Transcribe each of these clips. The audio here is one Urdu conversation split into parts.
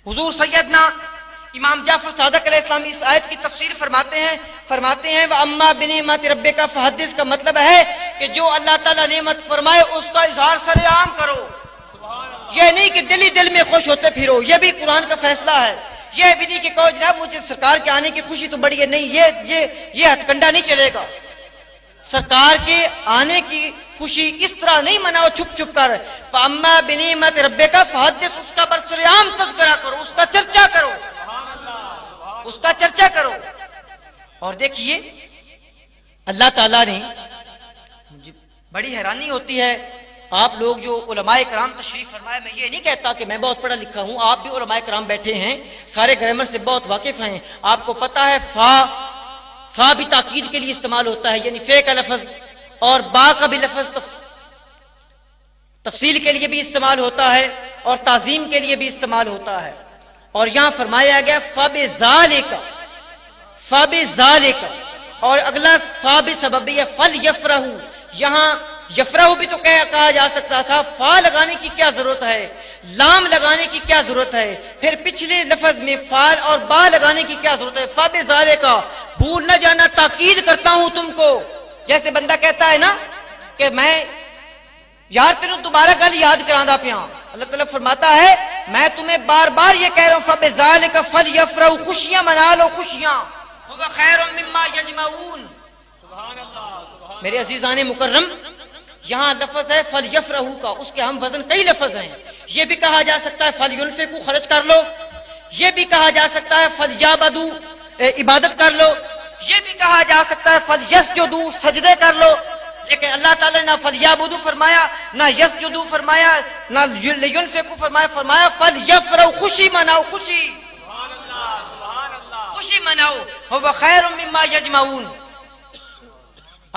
حضور سیدنا امام جعفر صادق علیہ السلام اس آیت کی تفسیر فرماتے ہیں وَأَمَّا بِنِعْمَةِ رَبِّكَ فَحَدِّثْ کا مطلب ہے کہ جو اللہ تعالیٰ نعمت فرمائے اس کا اظہار سر عام کرو. یہ نہیں کہ دل ہی دل میں خوش ہوتے پھرو، یہ بھی قرآن کا فیصلہ ہے. یہ بھی نہیں کہ کہو جناب مجھے سرکار کے آنے کی خوشی تو بڑی ہے، نہیں، یہ ہتھ کنڈا نہیں چلے گا. سرکار کے آنے کی خوشی اس طرح نہیں مناؤ چھپ چھپ کر. فَأَمَّا بِنِعْمَةِ رَبِّكَ فَحَدِّثْ، اس کا برسر عام تذکرہ کرو، اس کا چرچا کرو، اس کا چرچا کرو. اور دیکھیے اللہ تعالیٰ نے، بڑی حیرانی ہوتی ہے، آپ لوگ جو علماء کرام تشریف فرمائے، میں یہ نہیں کہتا کہ میں بہت پڑھا لکھا ہوں، آپ بھی علماء کرام بیٹھے ہیں، سارے گرامر سے بہت واقف ہیں. آپ کو پتا ہے فا بھی تاکید کے لیے استعمال ہوتا ہے، یعنی فے کا لفظ، اور با کا بھی لفظ تفصیل کے لیے بھی استعمال ہوتا ہے اور تعظیم کے لیے بھی استعمال ہوتا ہے. اور یہاں فرمایا گیا فَبِذَالِكَ، اور اگلا فا بھی سببیہ فَلْيَفْرَحُوا، یہاں یفرح بھی تو کہا جا سکتا تھا، فا لگانے کی کیا ضرورت ہے، لام لگانے کی کیا ضرورت ہے، پھر پچھلے لفظ میں فال اور با لگانے کی کیا ضرورت ہے. فَبِذَالِكَ، بھول نہ جانا، تاکید کرتا ہوں تم کو. جیسے بندہ کہتا ہے نا کہ میں یار تینوں دوبارہ گل یاد کرانا پیا، اللہ تعالیٰ فرماتا ہے میں تمہیں بار بار یہ کہہ رہا ہوں فَبِذَالِكَ فَلْيَفْرَحُوا، خوشیاں منا لو، خوشیاں. هُوَ خَيْرٌ مِّمَّا يَجْمَعُونَ. میرے عزیزان مکرم، یہاں لفظ ہے فَلْيَفْرَحُوا کا، اس کے ہم وزن کئی لفظ ہیں. یہ بھی کہا جا سکتا ہے فَلْيُنْفِقُوا، خرچ کر لو. یہ بھی کہا جا سکتا ہے فَلْيَعْبُدُوا، عبادت کر لو. یہ بھی کہا جا سکتا ہے فَلْيَسْجُدُوا، سجدے کر لو. لیکن اللہ تعالیٰ نے نہ فَلْيَعْبُدُوا فرمایا، نہ يَسْجُدُوا فرمایا، نہ لِيُنْفِقُوا فرمایا فَلْيَفْرَحُوا، خوشی مناؤ، خوشی مناؤ. هُوَ خَيْرٌ مِّمَّا يَجْمَعُونَ.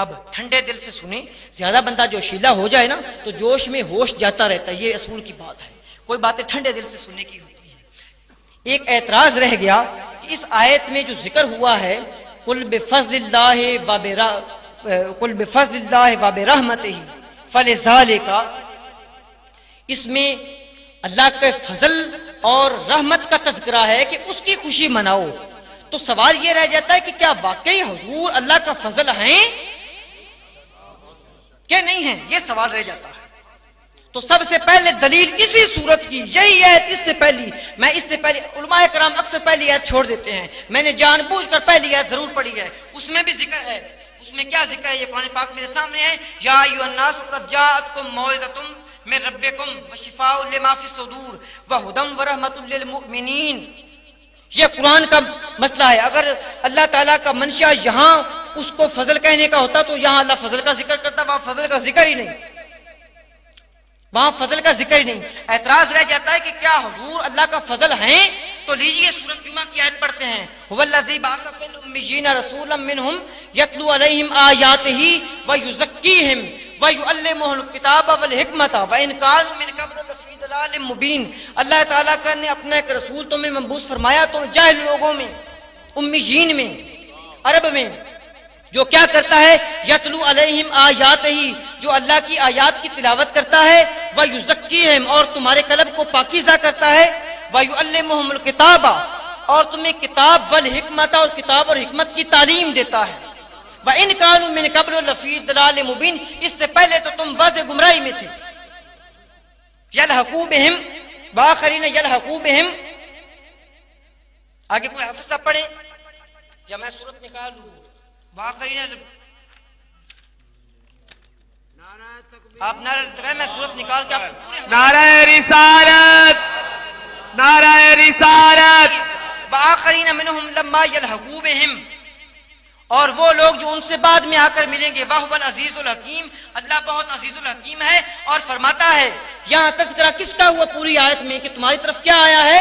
اب ٹھنڈے دل سے سنیں، زیادہ بندہ جوشیلا ہو جائے نا تو جوش میں ہوش جاتا رہتا ہے، یہ اصول کی بات ہے. کوئی باتیں ٹھنڈے دل سے سننے کی ہوتی ہیں. ایک اعتراض رہ گیا کہ اس آیت میں جو ذکر ہوا ہے قُلْ بِفَضْلِ اللَّهِ وَبِرَحْمَتِهِ فَلِذَالِكَ، اس میں اللہ کے فضل اور رحمت کا تذکرہ ہے کہ اس کی خوشی مناؤ. تو سوال یہ رہ جاتا ہے کہ کیا واقعی حضور اللہ کا فضل ہیں کہ نہیں ہیں، یہ سوال رہ جاتا ہے. تو سب سے پہلے دلیل اسی صورت کی یہی ہے. اس سے پہلی علماء کرام اکثر پہلی آیت چھوڑ دیتے ہیں، میں نے جان بوجھ کر پہلی آیت ضرور پڑھی ہے. اس میں بھی ذکر ہے. اس میں کیا ذکر ہے؟ یہ قرآن پاک میرے سامنے ہے. یا ایھا الناس قد جاءتکم موعظۃ من ربکم وشفاء لما فی الصدور وہدی ورحمۃ للمؤمنین. یہ قرآن کا مسئلہ ہے. اگر اللہ تعالیٰ کا منشا یہاں اس کو فضل کہنے کا ہوتا تو یہاں اللہ فضل کا ذکر کرتا، وہاں فضل کا ذکر ہی نہیں، وہاں فضل کا ذکر ہی نہیں. اعتراض رہ جاتا ہے کہ کیا حضور اللہ کا فضل ہیں؟ تو لیجئے سورۃ جمعہ کی آیت پڑھتے ہیں. هو الذی بعث فی الامیین رسولا منہم یتلو علیہم آیاتہ ویزکیہم ویعلمہم الکتاب والحکمۃ وان کانوا من قبل لفی ضلال مبین. اللہ تعالیٰ نے اپنا ایک رسول تمہیں مبعوث فرمایا تو جاہل لوگوں میں، امیین میں، عرب میں، جو کیا کرتا ہے یتلو علیہم آیاتہ، جو اللہ کی آیات کی تلاوت کرتا ہے، ویزکیہم، اور تمہارے قلب کو پاکیزہ کرتا ہے، ویعلمہم الکتاب، اور تمہیں کتاب والحکمت، اور کتاب اور حکمت کی تعلیم دیتا ہے. وَإِن كَانُوا مِن قَبْلُ لَفِي ضَلَالٍ مُبِينٍ، اس سے پہلے تو تم واضح گمراہی میں تھے. يَلْحَقُوا بِهِمْ وَآخَرِينَ يَلْحَقُوا بِهِمْ. آگے کوئی حافظ صاحب پڑھے یا میں سورت نکالوں؟ وآخرین، آپ نعرہ لگائیں، میں سورت نکال کے آپ کو پورے نعرہ رسالت، نعرہ رسالت. وآخرین منہم لما یلحقوا بہم، اور وہ لوگ جو ان سے بعد میں آ کر ملیں گے. وَهُوَ العزیز الحکیم، اللہ بہت عزیز الحکیم ہے. اور فرماتا ہے یہاں تذکرہ کس کا ہوا پوری آیت میں کہ تمہاری طرف کیا آیا ہے؟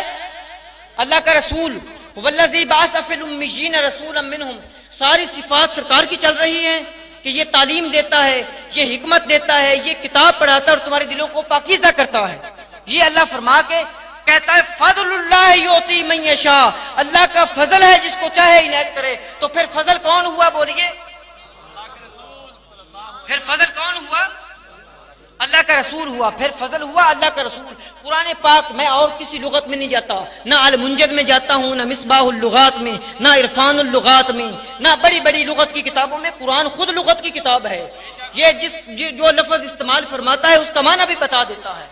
اللہ کا رسول. وَالَّذِي بَعَثَ فِي الْأُمِّيِّينَ رَسُولًا مِّنْهُمْ، ساری صفات سرکار کی چل رہی ہیں کہ یہ تعلیم دیتا ہے، یہ حکمت دیتا ہے، یہ کتاب پڑھاتا ہے اور تمہارے دلوں کو پاکیزہ کرتا ہے. یہ اللہ فرما کے کہتا ہے فضل اللہ یؤتی من یشاء، اللہ کا فضل ہے جس کو چاہے عنایت کرے. تو پھر فضل کون ہوا؟ بولیے، پھر فضل کون ہوا؟ اللہ کا رسول ہوا، پھر فضل ہوا اللہ کا رسول۔ قرآن پاک میں اور کسی لغت میں نہیں جاتا، نہ المنجد میں جاتا ہوں، نہ مصباح اللغات میں، نہ عرفان اللغات میں، نہ بڑی بڑی لغت کی کتابوں میں۔ قرآن خود لغت کی کتاب ہے، یہ جو لفظ استعمال فرماتا ہے اس کا معنی بھی بتا دیتا ہے۔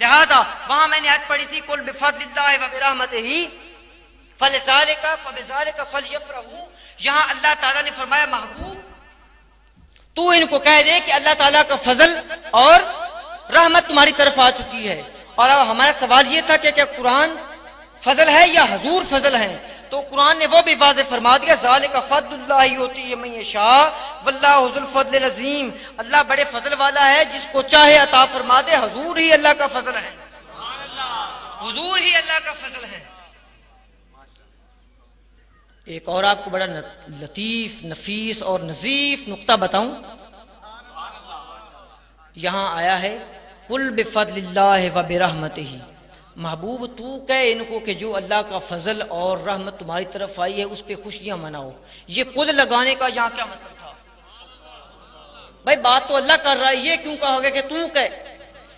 لہذا وہاں میں نے آیت پڑھی تھی قل بفضل اللہ وبرحمتہ فلذلک فبذلک فلیفرحوا، یہاں اللہ تعالیٰ نے فرمایا محبوب تو ان کو کہہ دے کہ اللہ تعالیٰ کا فضل اور رحمت تمہاری طرف آ چکی ہے۔ اور اب ہمارا سوال یہ تھا کہ کیا قرآن فضل ہے یا حضور فضل ہیں؟ تو قرآن نے وہ بھی واضح فرما دیا ذالک فضل اللہ یؤتیہ من یشاء واللہ ذو الفضل العظیم، اللہ بڑے فضل والا ہے، جس کو چاہے عطا فرما دے۔ حضور ہی اللہ کا فضل ہے، حضور ہی اللہ کا فضل ہے۔ ایک اور آپ کو بڑا لطیف نفیس اور نظیف نقطہ بتاؤں، یہاں آیا ہے قل بفضل اللہ وبرحمتہ، محبوب تو کہے ان کو کہ جو اللہ کا فضل اور رحمت تمہاری طرف آئی ہے اس پہ خوشیاں مناؤ۔ یہ قل لگانے کا یہاں کیا مطلب تھا؟ بھائی بات تو اللہ کر رہا ہے، یہ کیوں کہا گیا کہ تو کہے؟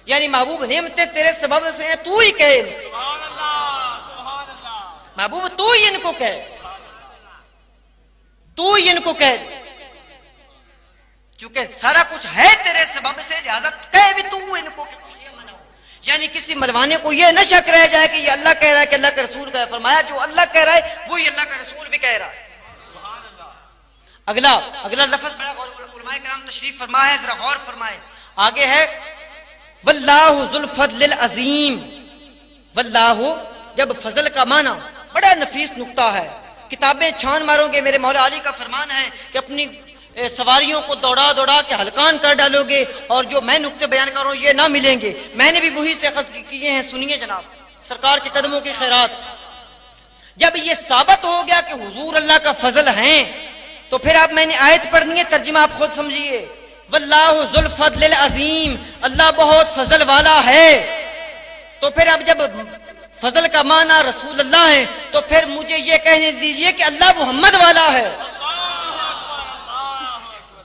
یعنی محبوب نعمتیں تیرے سبب سے ہیں، تو ہی کہے، محبوب تو ہی ان کو کہے، تو ہی ان کو کہہ دے، چونکہ سارا کچھ ہے تیرے سبب سے، لہذا کہے بھی تو ان کو کہ خوشیاں مناؤ۔ یعنی کسی ملوانے کو یہ نہ شک رہ جائے کہ یہ اللہ کہہ رہا ہے کہ اللہ کا رسول کا فرمایا جو اللہ کہہ رہا ہے وہی اللہ کا رسول بھی کہہ رہا ہے۔ اگلا لفظ بڑا علماء کرام تشریف فرما ہے، ذرا غور فرمائیں، آگے ہے واللہ ذو الفضل العظیم۔ واللہ جب فضل کا معنی بڑا نفیس نقطہ ہے، کتابیں چھان مارو گے، میرے مولا علی کا فرمان ہے کہ اپنی سواریوں کو دوڑا دوڑا کے ہلکان کر ڈالو گے اور جو میں نقطے بیان کر رہا ہوں یہ نہ ملیں گے۔ میں نے بھی وہی سے اخذ کیے ہیں، سنیے جناب سرکار کے قدموں کی خیرات۔ جب یہ ثابت ہو گیا کہ حضور اللہ کا فضل ہیں تو پھر آپ میں نے آیت پڑھنی ہے، ترجمہ آپ خود سمجھیے، واللہ ذو الفضل العظیم، اللہ بہت فضل والا ہے۔ تو پھر اب جب فضل کا معنی رسول اللہ ہے تو پھر مجھے یہ کہنے دیجئے کہ اللہ محمد والا ہے۔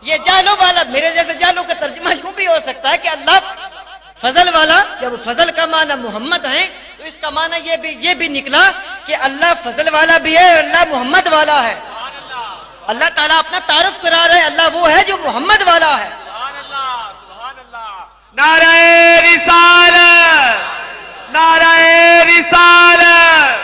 یہ جالوں والا، میرے جیسے جالوں کا ترجمہ یوں بھی ہو سکتا ہے کہ اللہ فضل والا، جب فضل کا معنی محمد ہے تو اس کا معنی یہ بھی نکلا کہ اللہ فضل والا بھی ہے اور اللہ محمد والا ہے۔ اللہ تعالیٰ اپنا تعارف کرا رہا ہے، اللہ وہ ہے جو محمد والا ہے۔ نعرہ رسالت، نعرہ رسالت۔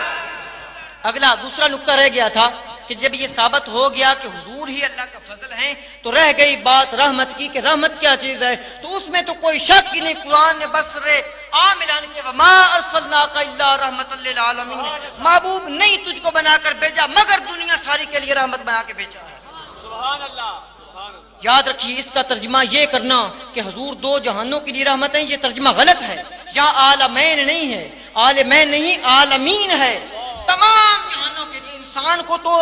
اگلا دوسرا نقطہ رہ گیا تھا کہ جب یہ ثابت ہو گیا کہ حضور ہی اللہ کا فضل ہیں تو رہ گئی بات رحمت کی کہ رحمت کیا چیز ہے۔ تو اس میں تو کوئی شک ہی نہیں، قرآن نے بصرے عام اعلان کیا وما ارسلناک الا رحمت للعالمین، محبوب نہیں تجھ کو بنا کر بھیجا مگر دنیا ساری کے لیے رحمت بنا کے بھیجا ہے۔ سبحان اللہ۔ یاد رکھیے اس کا ترجمہ یہ کرنا کہ حضور دو جہانوں کے لیے رحمت ہیں، یہ ترجمہ غلط ہے۔ جہاں عالمین نہیں ہے، عالمین نہیں عالمین ہے، تمام جہانوں کے لیے۔ انسان کو تو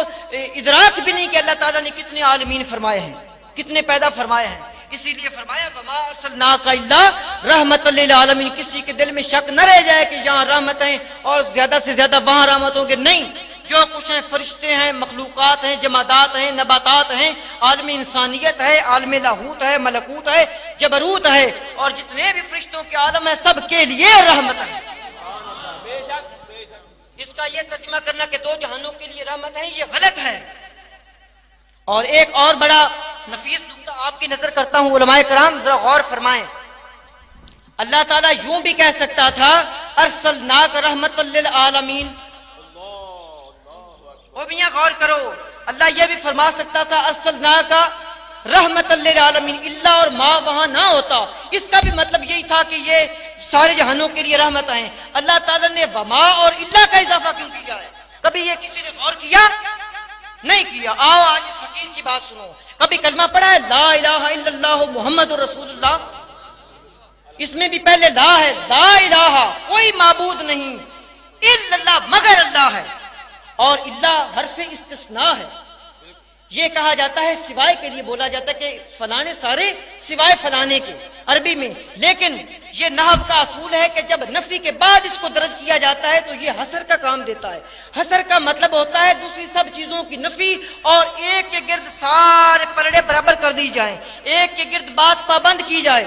ادراک بھی نہیں کہ اللہ تعالیٰ نے کتنے عالمین فرمائے ہیں، کتنے پیدا فرمائے ہیں، اسی لیے فرمایا وما ارسلناک الا رحمت للعالمین۔ کسی کے دل میں شک نہ رہ جائے کہ یہاں رحمت ہیں اور زیادہ سے زیادہ وہاں رحمت ہوں گے، نہیں، جو کچھ ہیں فرشتے ہیں، مخلوقات ہیں، جمادات ہیں، نباتات ہیں، عالم انسانیت ہے، عالم لاہوت ہے، ملکوت ہے، جبروت ہے، اور جتنے بھی فرشتوں کے عالم ہے سب کے لیے رحمت ہے۔ اس کا یہ ترجمہ کرنا کہ دو جہانوں کے لیے رحمت ہے یہ غلط ہے۔ اور ایک اور بڑا نفیس نقطہ آپ کی نظر کرتا ہوں، علماء کرام ذرا غور فرمائیں، اللہ تعالیٰ یوں بھی کہہ سکتا تھا ارسلناک رحمت للعالمین، وہ بھی یہاں غور کرو، اللہ یہ بھی فرما سکتا تھا ارسلناک رحمت للعالمین، اللہ اور ما وہاں نہ ہوتا، اس کا بھی مطلب یہی تھا کہ یہ سارے جہانوں کے لیے رحمت ہیں۔ اللہ تعالیٰ نے وما اور اللہ کا اضافہ کیوں کیا ہے؟ کبھی یہ کسی نے غور کیا؟ نہیں کیا۔ آؤ آج اس فقیر کی بات سنو، کبھی کلمہ پڑھا ہے لا الہ الا اللہ محمد رسول اللہ؟ اس میں بھی پہلے لا ہے، لا الہ کوئی معبود نہیں الا اللہ مگر اللہ ہے، اور اللہ حرف استثناء ہے، یہ کہا جاتا ہے سوائے کے لیے بولا جاتا ہے کہ فلانے سارے سوائے فلانے کے عربی میں، لیکن یہ نحو کا اصول ہے کہ جب نفی کے بعد اس کو درج کیا جاتا ہے تو یہ حصر کا کام دیتا ہے۔ حصر کا مطلب ہوتا ہے دوسری سب چیزوں کی نفی اور ایک کے گرد سارے پلڑے برابر کر دی جائیں، ایک کے گرد بات پابند کی جائے۔